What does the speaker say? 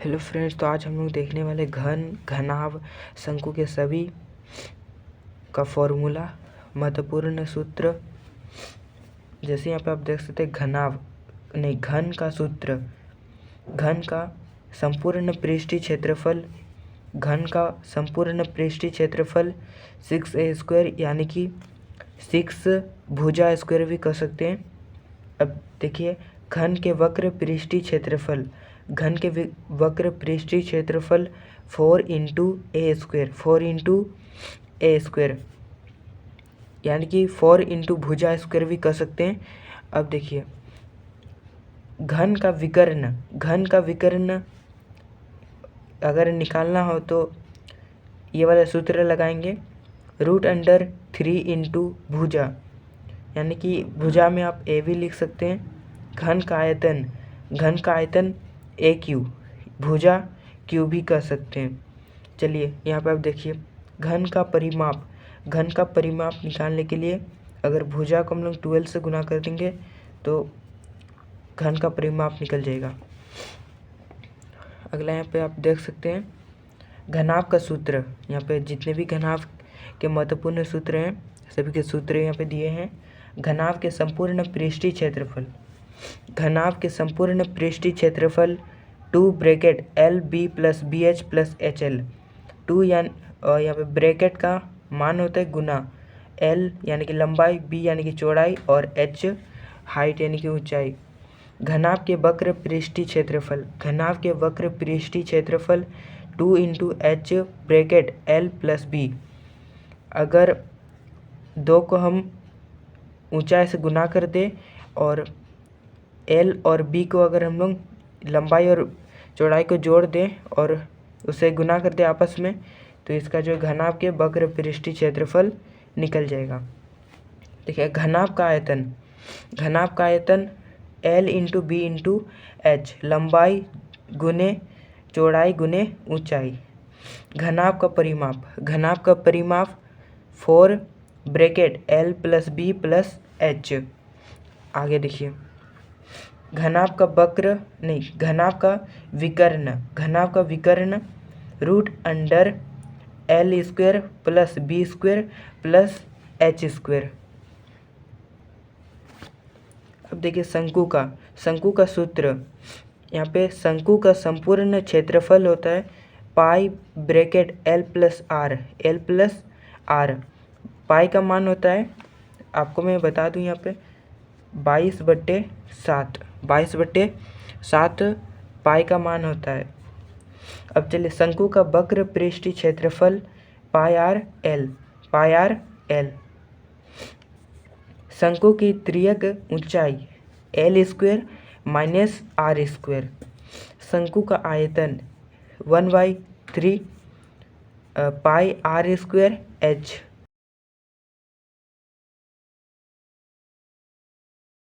Hello friends, तो आज हम लोग देखने वाले घन, घनाभ, शंकु के सभी का फॉर्मूला, महत्वपूर्ण सूत्र। जैसे यहाँ पे आप देख सकते हैं घन का सूत्र, घन का संपूर्ण पृष्ठीय क्षेत्रफल, घन का संपूर्ण पृष्ठीय क्षेत्रफल 6a² यानी कि 6 भुजा स्क्वायर भी कह सकते हैं। अब देखिए, घन के वक्र पृष्ठीय क्षेत्रफल, घन के वक्र पृष्ठीय क्षेत्रफल 4 इंटू ए स्क्वायर यानी कि 4 इंटू भुजा स्क्वायर भी कह सकते हैं। अब देखिए, घन का विकर्ण अगर निकालना हो तो ये वाला सूत्र लगाएंगे, √3 इंटू भुजा, यानी कि भुजा में आप ए भी लिख सकते हैं। घन का आयतन ए क्यू, भुजा क्यू भी कह सकते हैं। चलिए यहाँ पे आप देखिए, घन का परिमाप निकालने के लिए अगर भुजा को हम लोग 12 से गुना कर देंगे तो घन का परिमाप निकल जाएगा। अगला यहाँ पे आप देख सकते हैं घनाभ का सूत्र। यहाँ पे जितने भी घनाभ के महत्वपूर्ण सूत्र हैं सभी के सूत्र यहाँ पे दिए हैं। घनाभ के संपूर्ण पृष्ठीय क्षेत्रफल 2 ब्रैकेट LB + BH + HL। 2 यहाँ पे ब्रैकेट का मान होता है गुना L यानी कि लंबाई, B यानी कि चौड़ाई और H हाइट यानी कि ऊंचाई। घनाभ के वक्र पृष्ठीय क्षेत्रफल 2 into H bracket L + B। अगर 2 को हम ऊंचाई से गुना कर दे और L और B को अगर हम लोग लंबाई और चौड़ाई को जोड़ दें और उसे गुना कर दे आपस में, तो इसका जो घनाभ के वक्र पृष्ठीय क्षेत्रफल निकल जाएगा। देखिए, घनाभ का आयतन L into B into H, लंबाई गुने चौड़ाई गुने ऊंचाई। घनाभ का परिमाप 4 ब्रैकेट L + B + H। आगे देखिए, घनाभ का विकर्ण √L² + B² + H²। अब देखिए शंकु का सूत्र। यहाँ पे शंकु का संपूर्ण क्षेत्रफल होता है पाई ब्रैकेट L + R। पाई का मान होता है, आपको मैं बता दूं, यहाँ पे 22/7 पाई का मान होता है। अब चलिए, शंकु का वक्र पृष्ठीय क्षेत्रफल पाई आर एल। शंकु की तिर्यक ऊंचाई L² - R²। शंकु का आयतन 1/3 पाई R² H।